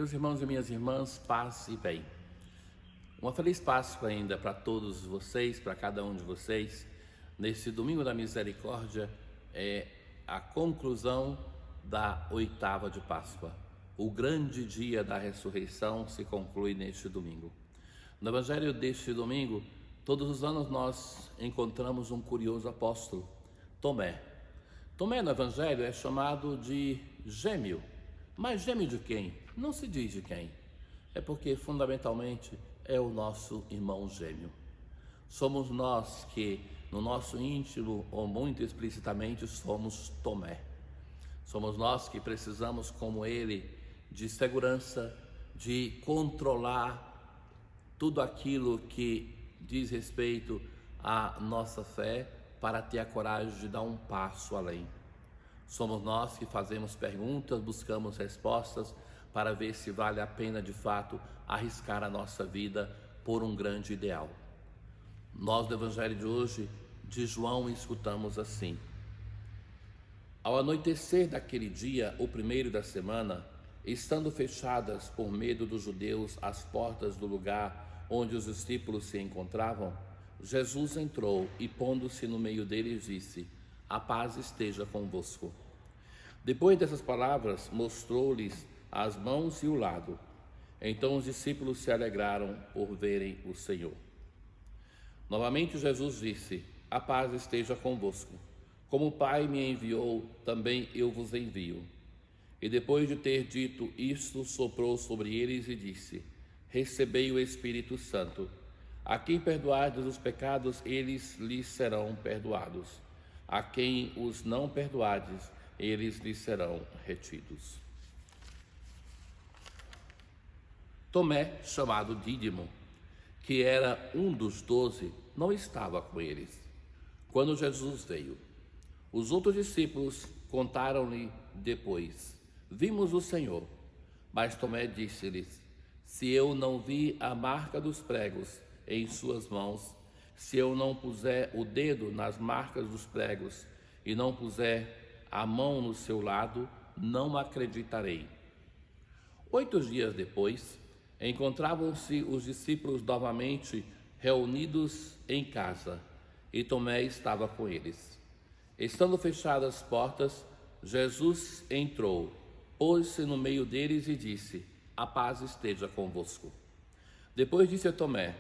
Meus irmãos e minhas irmãs, paz e bem. Uma feliz Páscoa ainda para todos vocês, para cada um de vocês. Nesse domingo da misericórdia é a conclusão da oitava de Páscoa. O grande dia da ressurreição se conclui neste domingo. No evangelho deste domingo, todos os anos nós encontramos um curioso apóstolo, Tomé. Tomé no evangelho é chamado de gêmeo. Mas gêmeo de quem? Não se diz de quem. É porque fundamentalmente é o nosso irmão gêmeo. Somos nós que no nosso íntimo, ou muito explicitamente, somos Tomé. Somos nós que precisamos, como ele, de segurança, de controlar tudo aquilo que diz respeito à nossa fé para ter a coragem de dar um passo além. Somos nós que fazemos perguntas, buscamos respostas para ver se vale a pena de fato arriscar a nossa vida por um grande ideal. Nós do Evangelho de hoje, de João, escutamos assim: ao anoitecer daquele dia, o primeiro da semana, estando fechadas por medo dos judeus as portas do lugar onde os discípulos se encontravam, Jesus entrou e, pondo-se no meio deles, disse: a paz esteja convosco. Depois dessas palavras, mostrou-lhes as mãos e o lado. Então os discípulos se alegraram por verem o Senhor. Novamente Jesus disse: a paz esteja convosco. Como o Pai me enviou, também eu vos envio. E depois de ter dito isto, soprou sobre eles e disse: recebei o Espírito Santo. A quem perdoardes os pecados, eles lhes serão perdoados. A quem os não perdoardes, eles lhes serão retidos. Tomé, chamado Dídimo, que era um dos 12, não estava com eles quando Jesus veio. Os outros discípulos contaram-lhe depois: vimos o Senhor. Mas Tomé disse-lhes: se eu não vi a marca dos pregos em suas mãos, se eu não puser o dedo nas marcas dos pregos e não puser a mão no seu lado, não acreditarei. 8 dias depois, encontravam-se os discípulos novamente reunidos em casa, e Tomé estava com eles. Estando fechadas as portas, Jesus entrou, pôs-se no meio deles e disse: a paz esteja convosco. Depois disse a Tomé: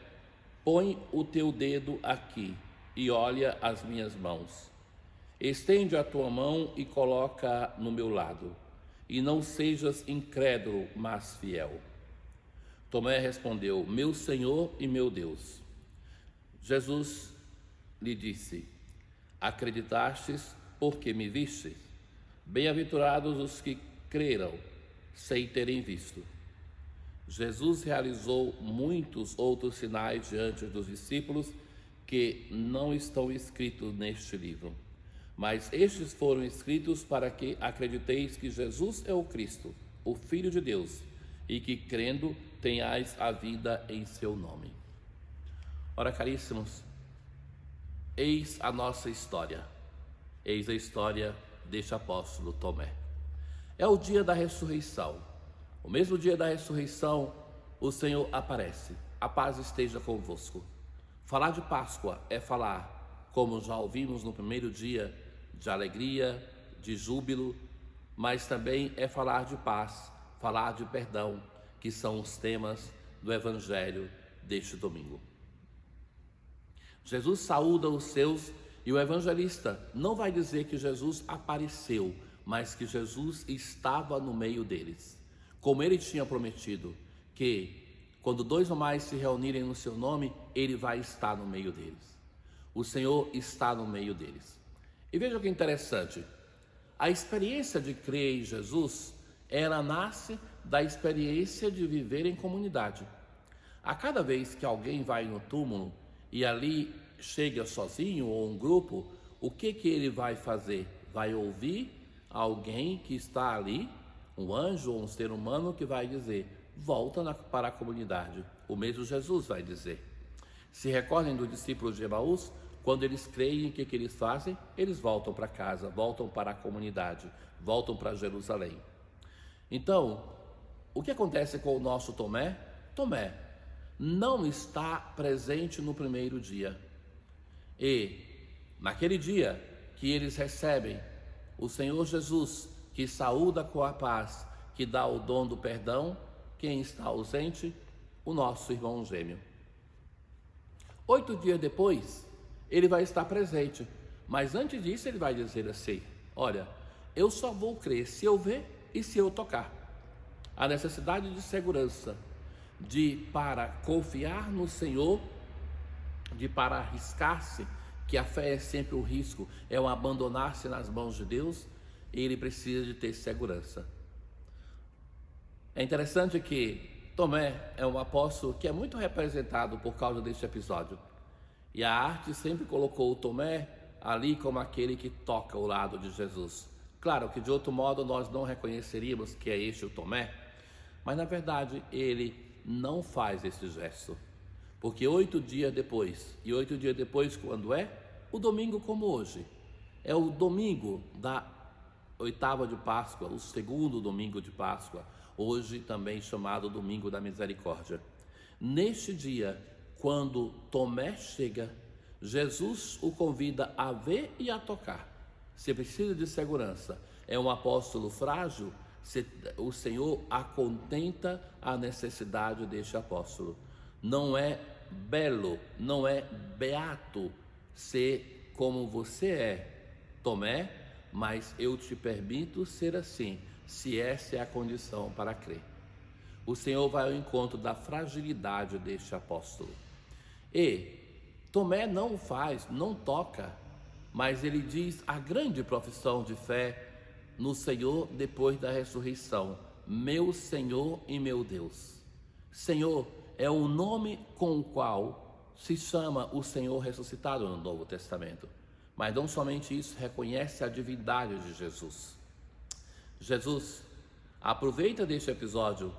põe o teu dedo aqui e olha as minhas mãos. Estende a tua mão e coloca no meu lado, e não sejas incrédulo, mas fiel. Tomé respondeu: meu Senhor e meu Deus. Jesus lhe disse: acreditastes porque me vistes? Bem-aventurados os que creram sem terem visto. Jesus realizou muitos outros sinais diante dos discípulos que não estão escritos neste livro, mas estes foram escritos para que acrediteis que Jesus é o Cristo, o Filho de Deus, e que, crendo, tenhais a vida em seu nome. Ora, caríssimos, eis a nossa história, eis a história deste apóstolo Tomé. É o dia da ressurreição. O mesmo dia da ressurreição, o Senhor aparece: a paz esteja convosco. Falar de Páscoa é falar, como já ouvimos no primeiro dia, de alegria, de júbilo, mas também é falar de paz, falar de perdão, que são os temas do Evangelho deste domingo. Jesus saúda os seus e o evangelista não vai dizer que Jesus apareceu, mas que Jesus estava no meio deles. Como ele tinha prometido, que quando 2 ou mais se reunirem no seu nome, ele vai estar no meio deles. O Senhor está no meio deles. E veja que interessante, a experiência de crer em Jesus, ela nasce da experiência de viver em comunidade. A cada vez que alguém vai no túmulo e ali chega sozinho ou um grupo, o que ele vai fazer? Vai ouvir alguém que está ali, um anjo ou um ser humano, que vai dizer: volta para a comunidade. O mesmo Jesus vai dizer. Se recordem dos discípulos de Emaús, quando eles creem, o que eles fazem? Eles voltam para casa, voltam para a comunidade, voltam para Jerusalém. Então, o que acontece com o nosso Tomé? Tomé não está presente no primeiro dia. E naquele dia que eles recebem o Senhor Jesus, que saúda com a paz, que dá o dom do perdão, quem está ausente? O nosso irmão gêmeo. 8 dias depois, ele vai estar presente, mas antes disso ele vai dizer assim: olha, eu só vou crer se eu ver e se eu tocar. A necessidade de segurança, para confiar no Senhor, para arriscar-se, que a fé é sempre o risco, é o abandonar-se nas mãos de Deus, ele precisa de ter segurança. É interessante que Tomé é um apóstolo que é muito representado por causa deste episódio. E a arte sempre colocou o Tomé ali como aquele que toca o lado de Jesus. Claro que de outro modo nós não reconheceríamos que é este o Tomé, mas na verdade ele não faz esse gesto. Porque 8 dias depois, e 8 dias depois quando é? O domingo como hoje. É o domingo da oitava de Páscoa, o segundo domingo de Páscoa, hoje também chamado Domingo da Misericórdia. Neste dia, quando Tomé chega, Jesus o convida a ver e a tocar. Se precisa de segurança, é um apóstolo frágil, o Senhor acontenta a necessidade deste apóstolo. Não é belo, não é beato ser como você é, Tomé, mas eu te permito ser assim, se essa é a condição para crer. O Senhor vai ao encontro da fragilidade deste apóstolo. E Tomé não faz, não toca, mas ele diz a grande profissão de fé no Senhor depois da ressurreição: meu Senhor e meu Deus. Senhor é o nome com o qual se chama o Senhor ressuscitado no Novo Testamento. Mas não somente isso, reconhece a divindade de Jesus. Jesus aproveita deste episódio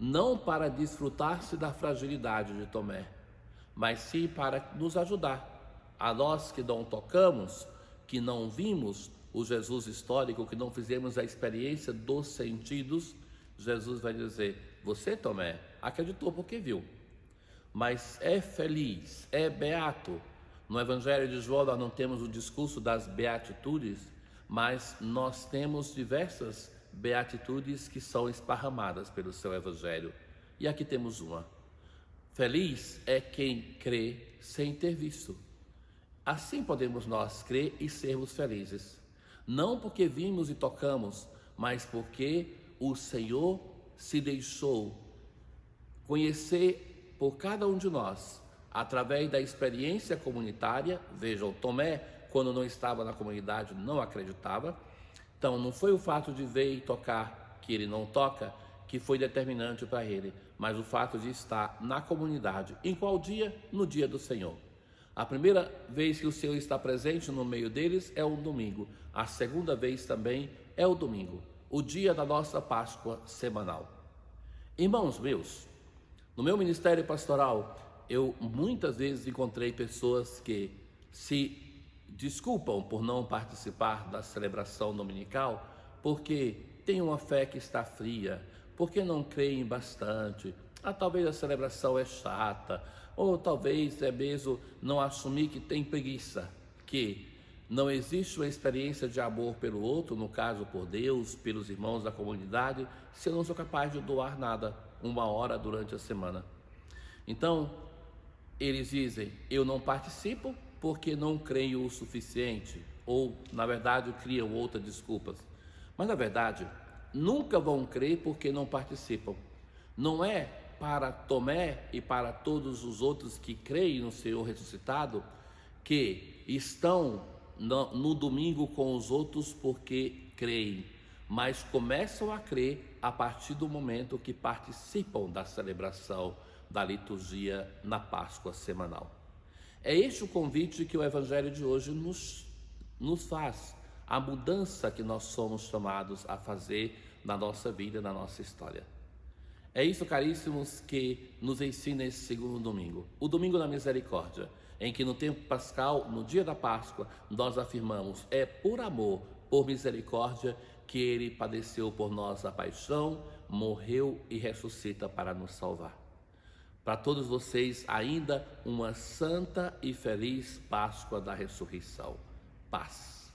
não para desfrutar-se da fragilidade de Tomé, mas sim para nos ajudar, a nós que não tocamos, que não vimos o Jesus histórico, que não fizemos a experiência dos sentidos. Jesus vai dizer: você, Tomé, acreditou porque viu, mas é feliz, é beato. No Evangelho de João nós não temos o discurso das beatitudes, mas nós temos diversas beatitudes que são esparramadas pelo seu Evangelho. E aqui temos uma: feliz é quem crê sem ter visto. Assim podemos nós crer e sermos felizes, não porque vimos e tocamos, mas porque o Senhor se deixou conhecer por cada um de nós, através da experiência comunitária. Vejam, Tomé, quando não estava na comunidade, não acreditava. Então, não foi o fato de ver e tocar, que ele não toca, que foi determinante para ele, mas o fato de estar na comunidade. Em qual dia? No dia do Senhor. A primeira vez que o Senhor está presente no meio deles é o domingo. A segunda vez também é o domingo, o dia da nossa Páscoa semanal. Irmãos meus, no meu ministério pastoral, eu muitas vezes encontrei pessoas que se desculpam por não participar da celebração dominical porque têm uma fé que está fria, porque não creem bastante. Talvez a celebração é chata, ou talvez é mesmo não assumir que tem preguiça, que não existe uma experiência de amor pelo outro, no caso por Deus, pelos irmãos da comunidade, se eu não sou capaz de doar nada, 1 hora durante a semana. Então, eles dizem: eu não participo porque não creio o suficiente, ou, na verdade, criam outras desculpas. Mas, na verdade, nunca vão crer porque não participam. Não é para Tomé e para todos os outros que creem no Senhor ressuscitado, que estão no domingo com os outros porque creem, mas começam a crer a partir do momento que participam da celebração da liturgia na Páscoa semanal. É este o convite que o Evangelho de hoje nos faz, a mudança que nós somos chamados a fazer na nossa vida, na nossa história. É isso, caríssimos, que nos ensina esse segundo domingo, o domingo da misericórdia, em que no tempo pascal, no dia da Páscoa, nós afirmamos: é por amor, por misericórdia, que ele padeceu por nossa paixão, morreu e ressuscita para nos salvar. Para todos vocês, ainda uma santa e feliz Páscoa da Ressurreição. Paz.